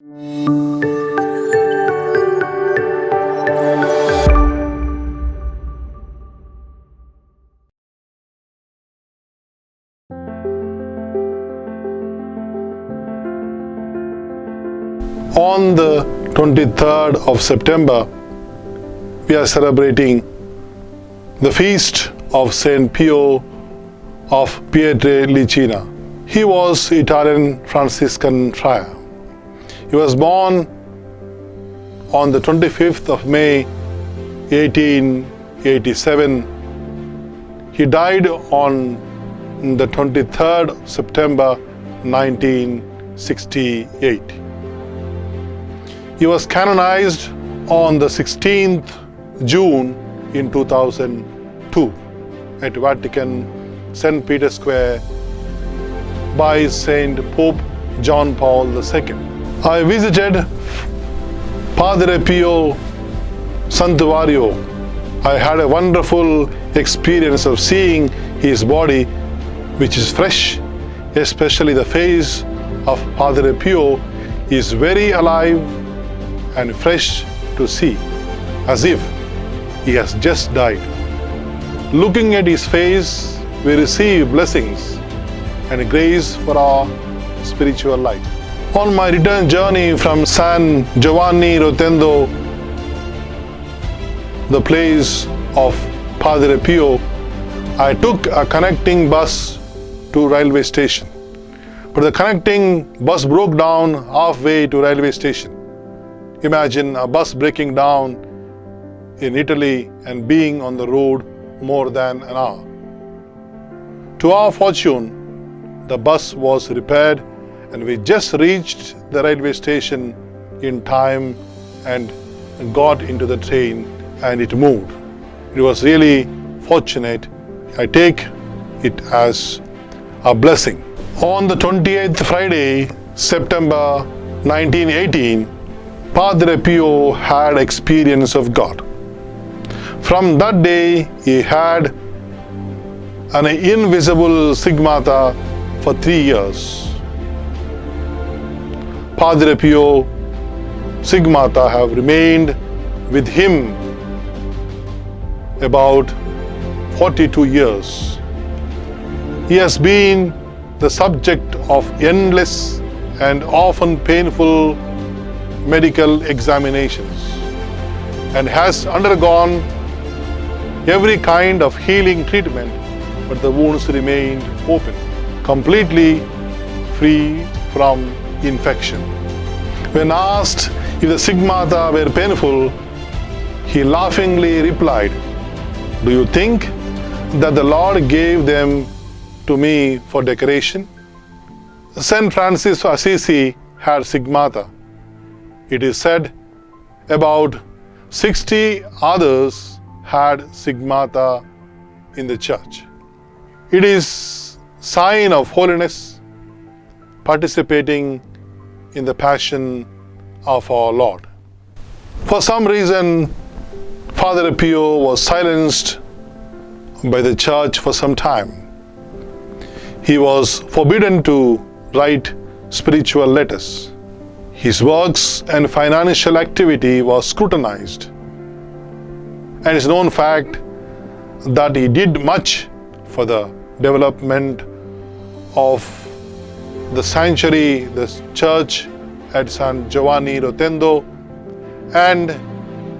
On the 23rd of September, we are celebrating the feast of Saint Pio of Pietrelcina. He was Italian Franciscan friar. He was born on the 25th of May 1887. He died on the 23rd of September 1968. He was canonized on the 16th June in 2002 at Vatican, St. Peter's Square by Saint Pope John Paul II. I visited Padre Pio Santuario. I had a wonderful experience of seeing his body, which is fresh, especially the face of Padre Pio is very alive and fresh to see, as if he has just died. Looking at his face, we receive blessings and grace for our spiritual life. On my return journey from San Giovanni Rotendo, the place of Padre Pio, I took a connecting bus to railway station. But the connecting bus broke down halfway to railway station. Imagine a bus breaking down in Italy and being on the road more than an hour. To our fortune, the bus was repaired and we just reached the railway station in time and got into the train and it moved. It was really fortunate. I take it as a blessing. On the 28th Friday, September 1918, Padre Pio had experience of God. From that day, he had an invisible stigmata for 3 years. Padre Pio stigmata have remained with him about 42 years. He has been the subject of endless and often painful medical examinations and has undergone every kind of healing treatment, but the wounds remained open, completely free from infection. When asked if the stigmata were painful, he laughingly replied, "Do you think that the Lord gave them to me for decoration?" Saint Francis of Assisi had stigmata. It is said about 60 others had stigmata in the church. It is sign of holiness, participating in the passion of our Lord. For some reason, Father Pio was silenced by the church for some time. He was forbidden to write spiritual letters. His works and financial activity was scrutinized. And it's known fact that he did much for the development of the sanctuary, the church at San Giovanni Rotendo, and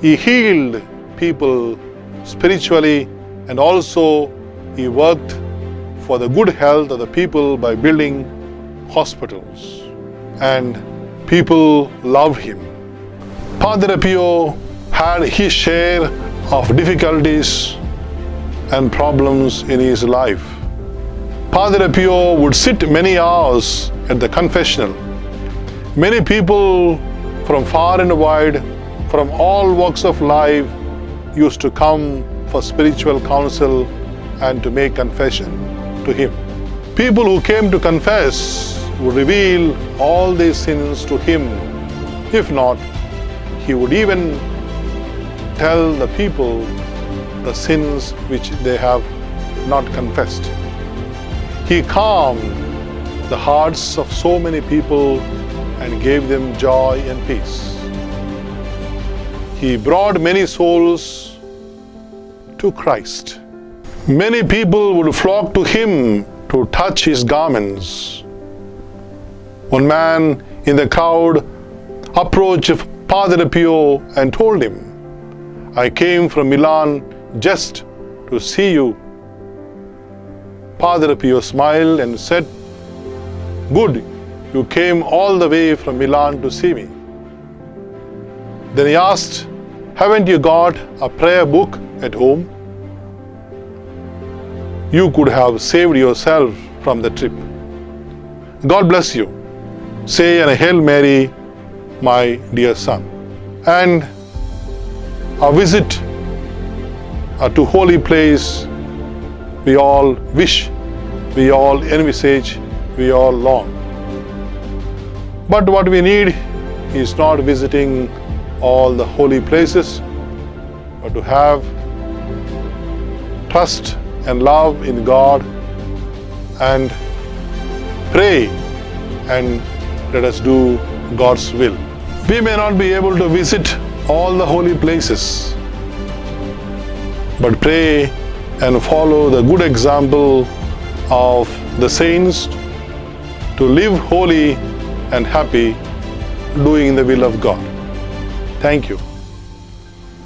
he healed people spiritually, and also he worked for the good health of the people by building hospitals. And people loved him. Padre Pio had his share of difficulties and problems in his life. Padre Pio would sit many hours at the confessional. Many people from far and wide, from all walks of life, used to come for spiritual counsel and to make confession to him. People who came to confess would reveal all their sins to him. If not, he would even tell the people the sins which they have not confessed. He calmed the hearts of so many people and gave them joy and peace. He brought many souls to Christ. Many people would flock to him to touch his garments. One man in the crowd approached Padre Pio and told him, "I came from Milan just to see you." Padre Pio smiled and said, "Good, you came all the way from Milan to see me." Then he asked, "Haven't you got a prayer book at home? You could have saved yourself from the trip. God bless you. Say a Hail Mary, my dear son." And a visit to holy place we all wish, we all envisage, we all long. But what we need is not visiting all the holy places, but to have trust and love in God and pray and let us do God's will. We may not be able to visit all the holy places, but pray and follow the good example of the saints to live holy and happy, doing the will of God. Thank you.